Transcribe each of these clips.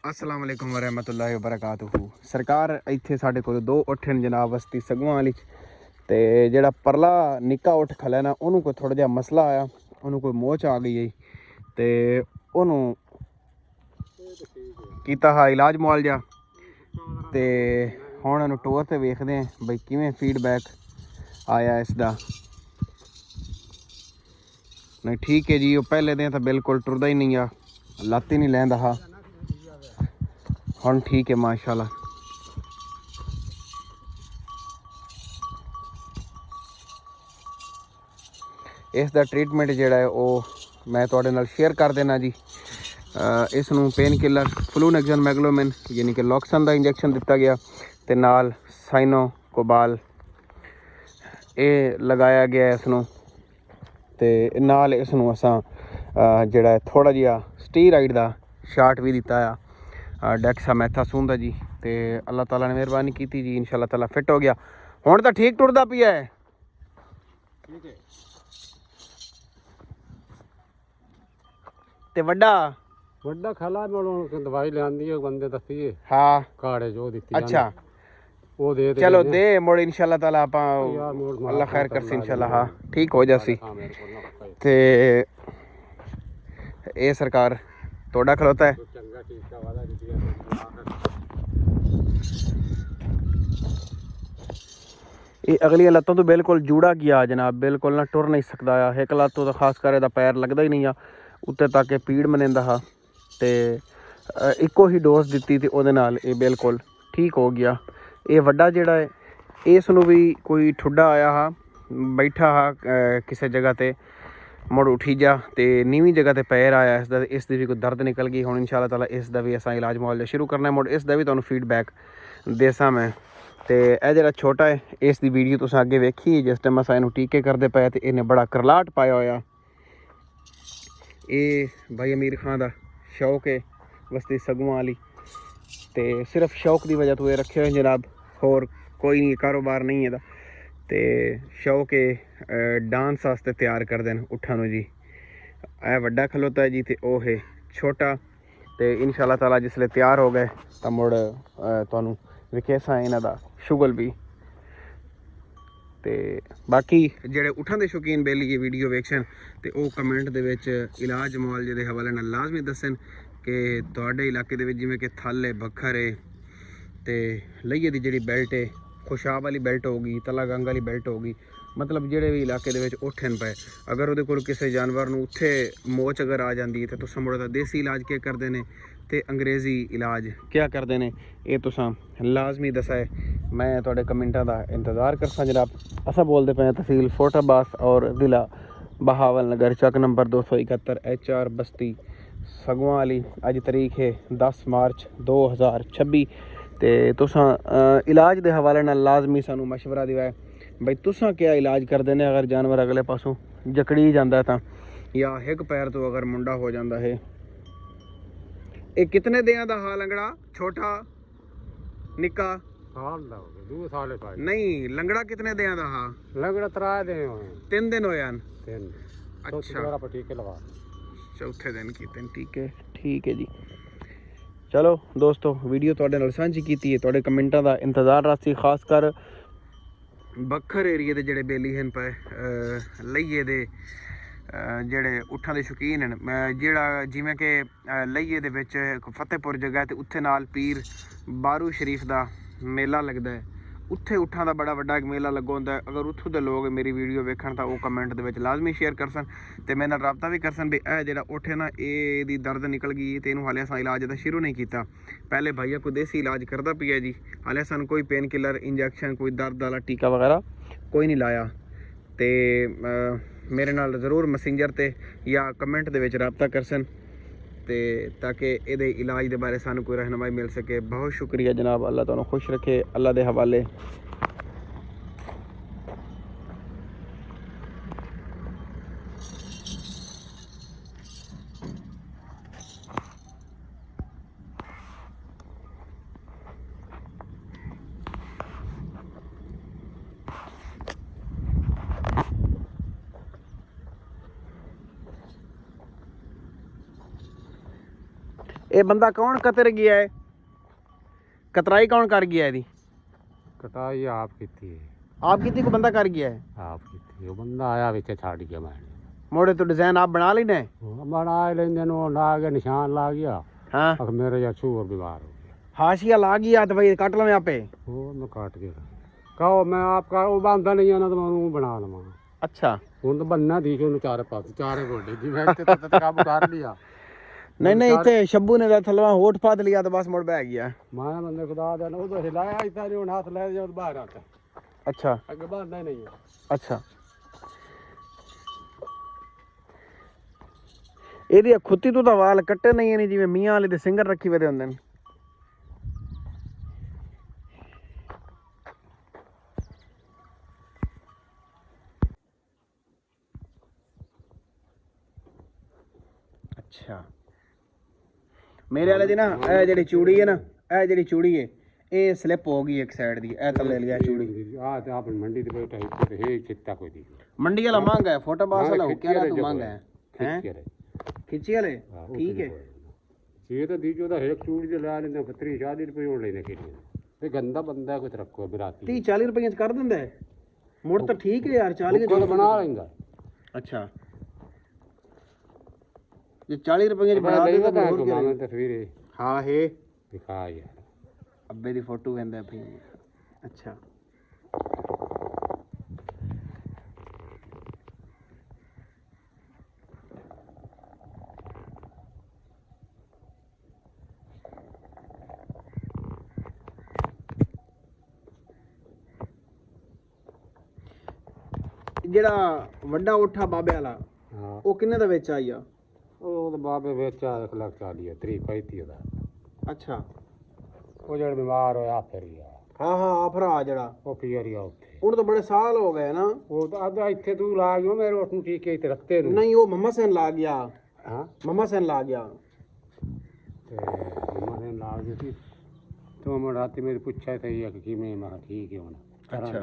अस्सलाम वालेकुम वरहमतुल्लाहि वबरकातुहू। सरकार इत्थे साढ़े कोल दो उठ हैं जनाब बस्ती सगुआं वाली ते जेड़ा परला निक्का उठ खला ना उन्होंने कोई थोड़ा जिहा मसला आया, उन्होंने कोई मोच आ गई ते उन्होंने कीता हा इलाज मुआलजा ते हुण इहनूं टोर ते वेखदे हैं बई किवें फीडबैक आया इसदा। नहीं ठीक है जी, वो पहले दिन तो बिल्कुल टुरदा ही नहीं आ, लत्त ही नहीं लैंदा हा, हुण ठीक है माशाल्लाह। इसका ट्रीटमेंट जोड़ा है वो मैं तुहाडे नाल शेयर कर देना जी। इसनूं पेन किलर फ्लूनेक्सन मैगलोमिन यानी कि लॉक्सन का इंजैक्शन दिता गया ते नाल साइनो कोबाल ये लगाया गया इसनूं ते नाल इसनूं असां जिहड़ा थोड़ा जिहा स्टीराइड का शाट भी दिता आ डेक्सामेथासोन दा जी। ते अल्लाह ताला ने मेहरबानी की जी, इंशाअल्लाह ताला फिट हो गया, हुण तो ठीक टुरदा पिया है। ठीक है ते वड्डा वड्डा खला दवाई लियांदी है बंदे दसी है। हाँ काड़े जो दी अच्छा वो दे चलो दे मुड़ इंशाल्लाह ताला आप अल्लाह खैर करसी इंशाल्लाह। हाँ ठीक हो जासी ते ये सरकार तोड़ा खलोता है। ये अगली लत्तों तो बिल्कुल जूड़ा गया जनाब, बिल्कुल ना टुर नहीं सकता आ। एक लत्तों तो खास कर इहदा पैर लगता ही नहीं आ, उत्ते तक ये पीड़ मनेंदा हा ते इक्को ही डोज दिती ते उहदे नाल ये बिल्कुल ठीक हो गया। ये वड्डा जिहड़ा है इसनूं भी कोई ठुड्डा आया हा, बैठा हा किसी जगह ते मुड़ उठी जा ते नीवीं जगह ते पैर आया इसदा, इसदी भी कोई दर्द निकल गई। हुण इंशाअल्लाह ताला इसदा भी असां इलाज मुआलजा शुरू करना है, मुड़ इसदा भी तुहानूं फीडबैक देसां मैं। ते यह जिहड़ा छोटा है इसकी वीडियो तुसां अगे वेखी जिस टाइम असां इहनूं टीके करदे पे ते इहने बड़ा करलाट पाया होया। ये भाई अमीर खान का शौक है बस्ती सगुआं वाली ते सिर्फ शौक की वजह तो ये रखे हुए जनाब, होर कोई नहीं कारोबार नहीं है ते शौक है डांस वास्ते तैयार करते हैं उठां नूं जी। ए वड्डा खलोता है जी ते ओह है छोटा ते इंशाअल्लाह ताला जिसले तैयार हो गए तो मुड़ तुहानूं विखेसा इन्हां दा शुगल भी। ते बाकी जेडे उठां दे शौकीन बेली ये वीडियो वेखन ते ओह कमेंट दे विच इलाज मुआलजे दे हवाले नाल लाजमी दसन कि तुहाडे इलाके दे विच जिवें कि थल है, बखर है ते लईए दी जिहड़ी बेल्ट है, खुशाब वाली बेल्ट होगी, तला गंग वाली बेल्ट होगी, मतलब जेडे भी इलाके दे विच उठन पे अगर उहदे कोल किसी जानवर नूं उत्थे मोच अगर आ जांदी है तो तुसां मुड़ दा देसी इलाज क्या करदे ने ते अंग्रेज़ी इलाज क्या करते हैं ये तुसां लाजमी दसा है। मैं तुहाडे कमेंटां दा इंतज़ार करसां जनाब। असां बोलते पे तहसील फोटाबास और ज़िला बहावल नगर, चक नंबर 271 HR बस्ती सगुआं वाली। अज तरीक है 10 मार्च 2026 ते तुसां इलाज के हवाले नाल लाजमी सानू मशवरा दिवा है बई तुसां क्या इलाज करते हैं अगर जानवर अगले पासों जकड़ी जाता है या एक पैर तो अगर मुंडा हो जाता है। ये कितने दियां दा हा लंगड़ा? छोटा निक्का साल दा हो गया, 2 साल का नहीं, लंगड़ा कितने दियां दा हा? लंगड़ा 3 दिन होए, 3 दिन होए हैं। 3 अच्छा दोबारा पर टीके लगा, चौथे दिन कीते ठीक है जी। चलो दोस्तों वीडियो तुहाडे नाल सांझी कीती है, तुहाडे कमेंटां दा इंतज़ार रासी। खास कर बखर एरिए दे जेडे बेली हैं पे लईए दे जेडे उठां दे शौकीन हैं, जेड़ा जिवें कि लईए दे विच फतेहपुर जगह ते उत्थे नाल पीर बारू शरीफ दा मेला लगदा है, उत्थे उठां दा बड़ा वड्डा एक मेला लग्गा होंदा है। अगर उत्थों दे लोग मेरी वीडियो वेखण तां ओह कमेंट दे विच लाजमी शेयर करसन ते मेरे नाल राबता भी करसन भी ए जेड़ा उठ है ना एदी दर्द निकल गई ते इहनूं हाले असां इलाज दा शुरू नहीं कीता। पहले भाईया कोई देसी इलाज करदा पिया जी, हाले सानूं कोई पेन किलर इंजैक्शन कोई दर्द वाला टीका वगैरह कोई नहीं लाया। ते मेरे नाल ज़रूर मैसेंजर ते या कमेंट दे विच राबता करसन ते ताकि ये इलाज के बारे सानू कोई रहनुमाई मिल सके। बहुत शुक्रिया जनाब, अल्लाह तुहानूं खुश रखे, अल्लाह के हवाले। ਇਹ ਬੰਦਾ ਕੌਣ ਕਤਰ ਗਿਆ ਹੈ? ਕਤਰਾਈ ਕੌਣ ਕਰ ਗਿਆ ਇਹਦੀ? ਕਟਾਈ ਆਪ ਕੀਤੀ ਹੈ। ਆਪ ਕੀਤੀ ਕੋ ਬੰਦਾ ਕਰ ਗਿਆ ਹੈ? ਆਪ ਕੀਤੀ। ਉਹ ਬੰਦਾ ਆਇਆ ਵਿੱਚ ਛੱਡ ਗਿਆ ਮੈਂ ਮੋੜੇ ਤੋਂ ਡਿਜ਼ਾਈਨ ਆਪ ਬਣਾ ਲੈਣਾ ਹੈ? ਬਣਾ ਲੈਂਦੇ ਨੂੰ ਉਹ ਲਾ ਕੇ ਨਿਸ਼ਾਨ ਲਾ ਗਿਆ। हाँ अब मेरे या छू और बीमार हो गया। हाशिया ला गया तो भाई काट लो यहाँ पे। वो मैं काट के कहो मैं आपका वो बांधा नहीं है ना तो मैं वो बना लूँगा। अच्छा ਹੁਣ ਤਾਂ ਬੰਨਾ ਦੀ ਕਿ ਉਹਨੂੰ ਚਾਰੇ ਪਾਸੇ ਚਾਰੇ ਗੋਡੇ ਜੀ ਮੈਂ ਤੇ ਕਾਬੂ ਕਰ ਲਿਆ। नहीं इतने शब्बू ने थलवा होठ फाद लिया तो बस मुड़ बह गया। मैं बंदे खुदा दे ना वो हिलाया इतना नहीं हाथ ले जाओ बाहर आता। अच्छा ਅੱਗੇ ਬਾਂਧਾ ਨਹੀਂ ਹੈ। अच्छा ਇਹਦੀ ਖੁੱਤੀ ਤੋਂ ਤਾਂ ਵਾਲ ਕੱਟੇ ਨਹੀਂ ਨੇ ਜਿਵੇਂ ਮੀਆਂ ਵਾਲੇ ਦੇ ਸਿੰਗਰ ਰੱਖੀ ਵੇ ਹੁੰਦੇ ਨੇ। ਅੱਛਾ ਮੇਰੇ ਵਾਲੇ ਦੀ ਨਾ ਇਹ ਜਿਹੜੀ ਚੂੜੀ ਹੈ ਨਾ ਇਹ ਜਿਹੜੀ ਚੂੜੀ ਹੈ ਇਹ ਸਲਿੱਪ ਹੋ ਗਈ ਇੱਕ ਸਾਈਡ ਦੀ ਇਹ ਥੱਲੇ ਲਿਆ ਚੂੜੀ। ਆ ਤੇ ਆਪ ਮੰਡੀ ਦੇ ਬੈਠਾ ਇੱਥੇ ਹੈ ਚਿੱਤਾ ਕੋਈ ਦੀ ਮੰਡੀ ਵਾਲਾ ਮੰਗਾ ਹੈ ਫੋਟੋ ਬਾਸ ਵਾਲਾ ਕਿਆ ਨਾ ਤੂੰ ਮੰਗਾ ਹੈ हैं खिंची वाले ठीक है। ये तो दीजो तो एक चूड़ी जो ला लेंगे 30-40 रुपये और लेने के लिए ये गंदा बंदा कुछ रखो बिराती 30-40 रुपये कर देंगे मुड़ तो ठीक है यार 40 तो बना लेंगे। अच्छा ये 40 रुपये बना देगा तो और क्या तस्वीर हाँ है दिखा यार अब्बे दी फोटो कहंदा भाई। अच्छा ਜਿਹੜਾ ਵੱਡਾ ਉਠਾ ਬਾਬੇ ਵਾਲਾ ਹਾਂ ਉਹ ਕਿੰਨੇ ਦਾ ਵਿੱਚ ਆਇਆ? ਉਹ ਤਾਂ ਬਾਬੇ ਵਿੱਚ 1,40,000 35 ਦਾ। ਅੱਛਾ ਉਹ ਜਿਹੜਾ ਬਿਮਾਰ ਹੋਇਆ ਫਿਰ ਗਿਆ। ਹਾਂ ਹਾਂ ਆ ਭਰਾ ਜਿਹੜਾ ਉਹ ਪੀਰ ਗਿਆ ਉੱਥੇ ਹੁਣ ਤਾਂ ਬੜੇ ਸਾਲ ਹੋ ਗਏ ਨਾ। ਉਹ ਤਾਂ ਅੱਧਾ ਇੱਥੇ ਤੂੰ ਲਾ ਗਿਆ ਮੇਰੇ ਉੱਠ ਨੂੰ ਠੀਕ ਹੈ ਇੱਥੇ ਰੱਖਤੇ ਨੂੰ ਨਹੀਂ ਉਹ ਮੰਮਾ ਸੈਨ ਲਾ ਗਿਆ। ਹਾਂ ਮੰਮਾ ਸੈਨ ਲਾ ਗਿਆ ਤੇ ਮੰਮਾ ਨੇ ਲਾ ਗਈ ਸੀ तो मैं रात मेरे पूछा था ये कि मैं महा ठीक है होना अच्छा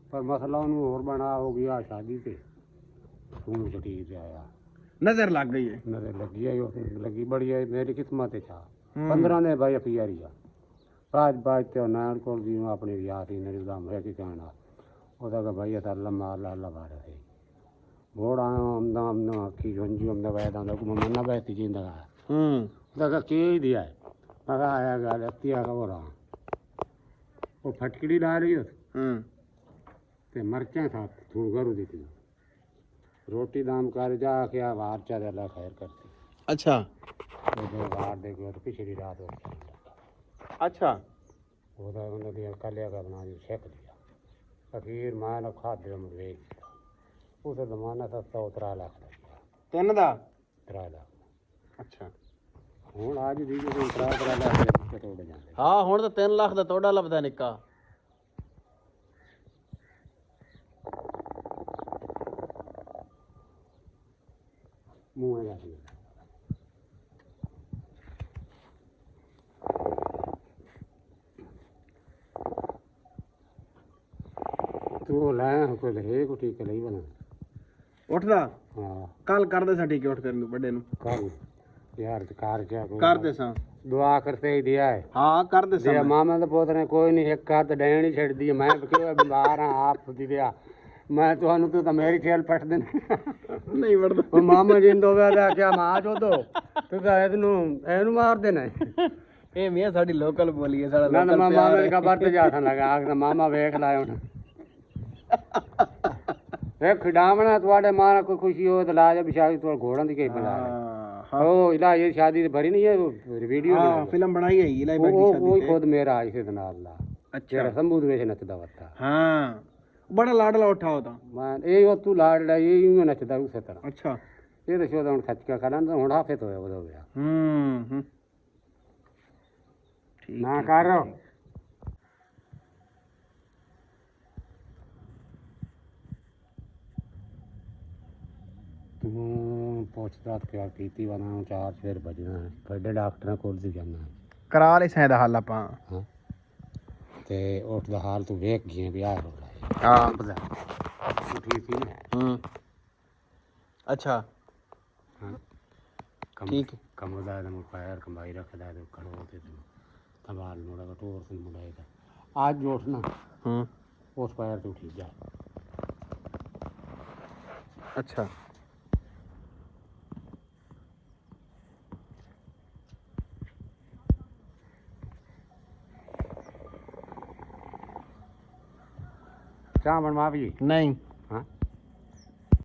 पर मसला उन्होंने और बना हो गया शादी पे खून शरीर से आया नजर लग गई है नजर लगी है लगी बड़ी है मेरी किस्मत है 15 ने भाई पियारिया आज बाज तो नान को भी मैं अपने याद ही निजाम है कि कहना ਉਹਦਾ ਭਾਈ ਅੱਲਾ ਮਾਰ ਅੱਲਾ ਬਾਰੇ ਹੈ ਘੋੜਾ ਆਮਦਾ ਆਮਦਾ ਕੀ ਜੰਜੀ ਆਮਦਾ ਵੈਦਾ ਦਾ ਕੋ ਮੰਨਾ ਬੈਠੀ ਜਿੰਦਾ ਉਹਦਾ ਕੀ ਦਿਆ ਮਗਾ ਆਇਆ ਗੱਲ ਅੱਤੀਆ ਕਬਰਾ ਉਹ ਫਟਕੜੀ ਲਾ ਰਹੀ ਤੇ ਮਰਚਾਂ ਸਾਥ ਥੂ ਗਰੂ ਦਿੱਤੀ ਰੋਟੀ ਦਾਮ ਕਰ ਜਾ ਕੇ ਆ ਵਾਰ ਚਾ ਦੇ ਅੱਲਾ ਖੈਰ ਕਰਤੀ अच्छा ਉਹ ਵਾਰ ਦੇ ਕੇ ਪਿਛਲੀ ਰਾਤ ਹੋ अच्छा ਉਹਦਾ ਉਹਨਾਂ ਦੀ ਕੱਲਿਆ ਦਾ ਬਣਾ ਦੀ ਸਿੱਖ ਲਿਆ ਅਖੀਰ ਮਾਂ ਨੇ ਖਾਦੇ ਨੂੰ ਵੇਚ ਉਸ ਜ਼ਮਾਨਾ ਸਸਤਾ ਉਤਰਾ ਲੱਖ ਦਾ ਤਿੰਨ ਦਾ 3 ਲੱਖ ਅੱਛਾ ਹੁਣ ਅੱਜ ਦੀ ਜੋ ਉਤਰਾ ਲੱਖ ਦੇ ਤੋੜ ਜਾਂਦੇ ਹਾਂ ਹੁਣ ਤਾਂ 3 ਲੱਖ ਦਾ ਤੋੜਾ ਲੱਭਦਾ ਨਿੱਕਾ ਮੂੰਹ ਆ ਗਿਆ ਤੂੰ ਲੈ ਕੋਈ ਲੈ ਕੋ ਠੀਕ ਲਈ ਬਣਾ ਉੱਠਦਾ ਹਾਂ ਕੱਲ ਕਰਦੇ ਸਾਂ ਠੀਕ ਉੱਠ ਕਰਨ ਨੂੰ ਵੱਡੇ ਨੂੰ ਕਰ यार कार क्या ਕਰਦੇ ਸਾਂ दुआ करते ही दिया है ਹਾਂ ਕਰਦੇ ਸਾਂ दिया मामा तो पोत ने कोई नहीं एक हाथ डैन ही छड़ दी मैं क्यों बीमार हां आप दी दिया मैं ਤੁਹਾਨੂੰ तो मेरी खेल पट देना ਨਹੀਂ ਵੜਦਾ ਉਹ ਮਾਮਾ ਜਿੰਦੋ ਵੇ ਆ ਕੇ ਮਾਂ ਚੋਦੋ ਤੂੰ ਤਾਂ ਇਹਨੂੰ ਮਾਰ ਦੇਣਾ ਇਹ ਮੀਆਂ ਸਾਡੀ ਲੋਕਲ ਬੋਲੀ ਹੈ ਸਾਡਾ ਨਾ ਲੋਕਲ ਮਾਮਾ ਮੇਰੇ ਕਾ ਵਰਤ ਜਾਥਾ ਲਗਾ ਆ ਮਾਮਾ ਵੇਖ ਲਾਇਆ ਹੁਣ ਇਹ ਖਿਡਾਵਣਾ ਤੁਹਾਡੇ ਮਾਂ ਕੋਈ ਖੁਸ਼ੀ ਹੋ ਤਾਂ ਲਾਜ ਬਿਸ਼ਾਈ ਤੁਹਾਡੇ ਘੋੜਾਂ ਦੀ ਕਈ ਬਣਾ ਹਾਂ ਉਹ ਇਲਾ ਇਹ ਸ਼ਾਦੀ ਭਰੀ ਨਹੀਂ ਹੈ ਵੀਡੀਓ ਹਾਂ ਫਿਲਮ ਬਣਾਈ ਹੈ ਇਲਾਈ ਬਾਈ ਦੀ ਉਹ ਖੁਦ ਮੇਰਾ ਆਈ ਸੀ ਨਾਲ ਲਾ ਅੱਛਾ ਸੰਭੂ ਦੇ ਵਿੱਚ ਨੱਚਦਾ ਵਰਤਾ ਹਾਂ ਬੜਾ ਲਾਡਲਾ ਉੱਠਾ ਹੋਤਾ ਮੈਂ ਇਹ ਉਹ ਤੂੰ ਲਾੜਦਾ ਇਹ ਹੀ ਨੱਚਦਾ ਉਸੇ ਤਰ੍ਹਾਂ ਅੱਛਾ ਇਹ ਤਾਂ ਸ਼ੋਦਾ ਹੁਣ ਖੱਚ ਕੇ ਖੜਾ ਤਾਂ ਹੁਣ ਹਾਫੇ ਤੋਂ ਹੋਇਆ ਗਿਆ ਠੀਕ ਨਾ ਕਰ ਤੂੰ ਪੁੱਛਦਾ ਪਿਆ ਕੀਤੀ ਬਣਾ 4 ਫੇਰ ਵੱਜਣਾ ਵੱਡੇ ਡਾਕਟਰਾਂ ਕੋਲ ਦੀ ਜਾਣਾ ਕਰਾ ਲੈ ਸੈਂ ਦਾ ਹੱਲ ਆਪਾਂ ਹਾਂ ਤੇ ਉਸ ਦਾ ਹਾਲ ਤੂੰ ਵੇਖ ਗਿਆ ਵੀ ਆ ਹੋ ਹਾਂ ਪਤਾ ਠੀਕ ਸੀ ਅੱਛਾ ਹਾਂ ਠੀਕ ਕਮਦਾ ਇਹਨੂੰ ਪੈਰ ਕਮਾਈ ਰੱਖਦਾ ਤੇ ਖੜੋ ਤੇ ਸੰਭਾਲ ਮੁੰਡਾ ਟੋਰ ਸੀ ਮੁੰਡਾ ਇਹਦਾ ਅੱਜ ਉੱਠਣਾ ਉਸ ਪੈਰ ਤੇ ਉੱਠੀ ਜਾ ਅੱਛਾ ਚਾਹ ਬਣਵਾ ਵੀ ਨਹੀਂ